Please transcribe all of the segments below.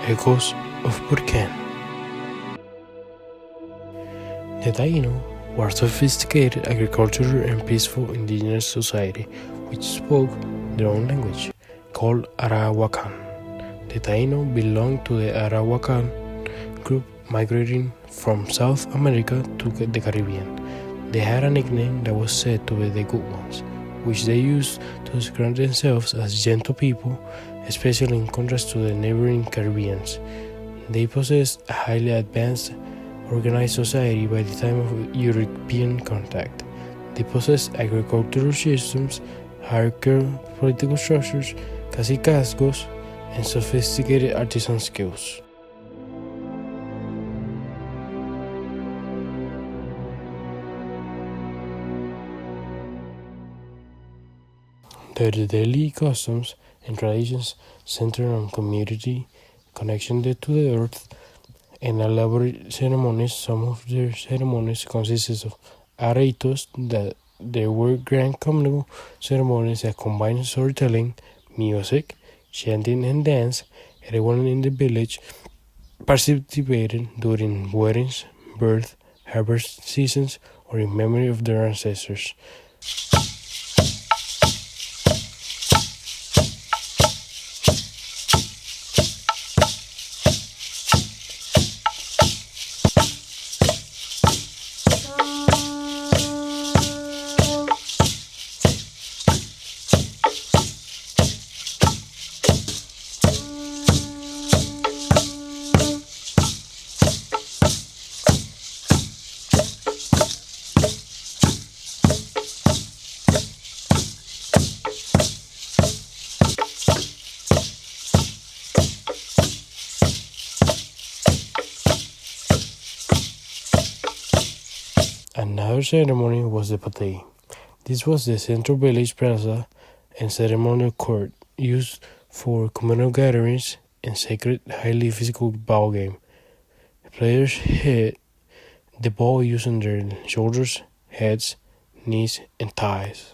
Echoes of Borikén. The Taino were sophisticated agricultural and peaceful indigenous society which spoke their own language, called Arawakan. The Taino belonged to the Arawakan group migrating from South America to the Caribbean. They had a nickname that was said to be the Good Ones, which they used to describe themselves as gentle people, especially in contrast to the neighboring Caribbeans. They possessed a highly advanced, organized society by the time of European contact. They possessed agricultural systems, hierarchical political structures, cacicazgos, and sophisticated artisan skills. Their daily customs and traditions center on community, connection to the earth, and elaborate ceremonies. Some of their ceremonies consisted of areitos, that there were grand communal ceremonies that combined storytelling, music, chanting, and dance. Everyone in the village participated during weddings, birth, harvest seasons, or in memory of their ancestors. Another ceremony was the patay. This was the central village plaza and ceremonial court used for communal gatherings and sacred, highly physical ball game. The players hit the ball using their shoulders, heads, knees, and thighs.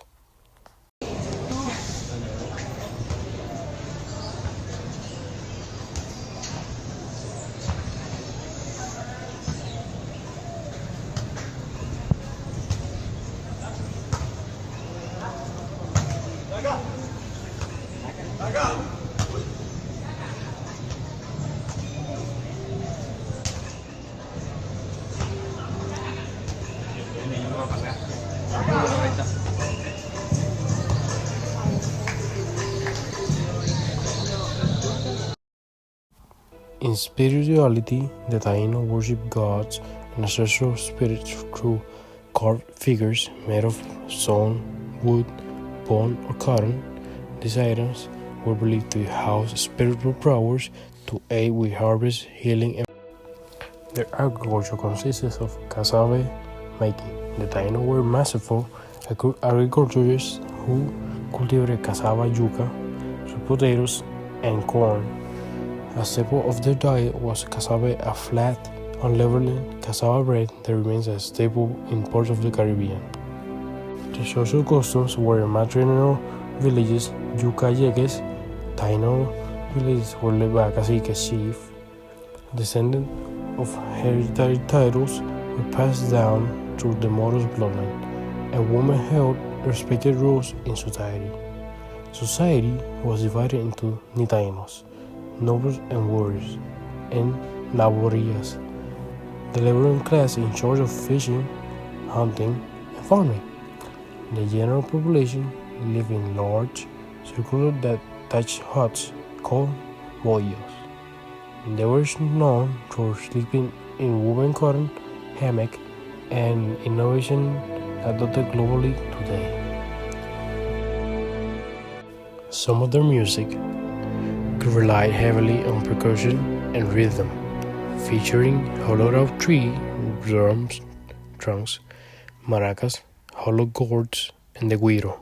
In spirituality, the Taino worship gods and ancestral spirits through carved figures made of stone, wood, bone, or cotton. These items were believed to house spiritual powers to aid with harvest, healing, and their agriculture consisted of cassava making. The Taino were masterful agriculturists who cultivated cassava, yuca, sweet potatoes, and corn. A staple of their diet was cassava, a flat, unleavened cassava bread that remains a staple in parts of the Caribbean. The social customs were matrilineal villages, yuca yeques. Taino villages were led by a cacique chief. Descendants of hereditary titles were passed down through the mother's bloodline, and women held respected roles in society. Society was divided into nitainos, nobles and warriors, and laborias, the laboring class in charge of fishing, hunting, and farming. The general population lived in large, circular thatched huts called boyos. They were known for sleeping in woven cotton hammock, an innovation adopted globally today. Some of their music relied heavily on percussion and rhythm, featuring hollowed-out tree drums, maracas, hollow gourds, and the guiro.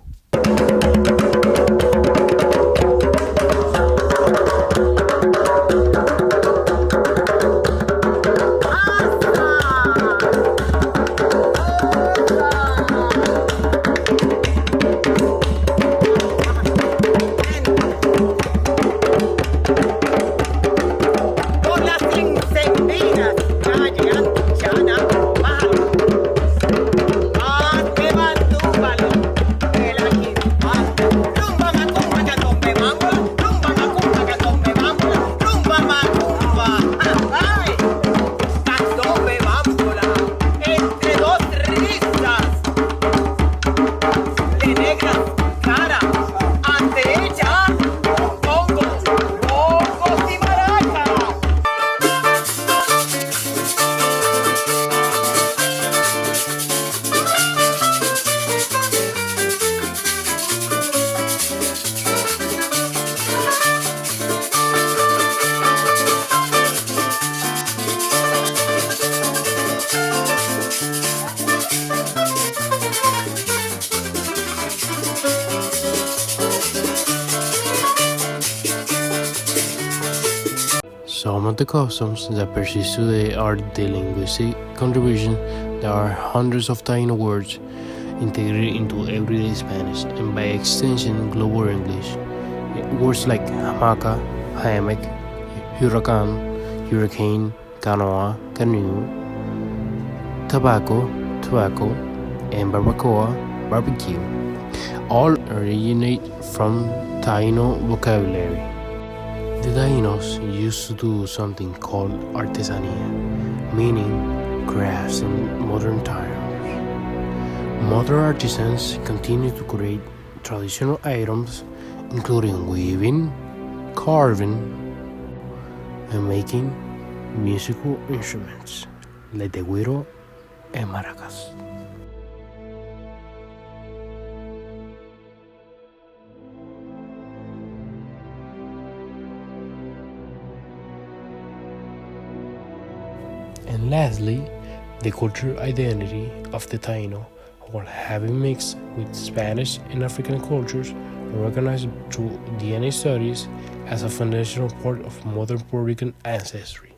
Some of the customs that persist today are the linguistic contribution. There are hundreds of Taino words integrated into everyday Spanish and by extension global English. Words like hamaca, hammock, hurricane, canoa, canoe, tobacco, and barbacoa, barbecue, all originate from Taino vocabulary. The Tainos used to do something called artesania, meaning crafts in modern times. Modern artisans continue to create traditional items including weaving, carving, and making musical instruments like the güiro and maracas. And lastly, the cultural identity of the Taino, while having mixed with Spanish and African cultures, recognized through DNA studies as a foundational part of modern Puerto Rican ancestry.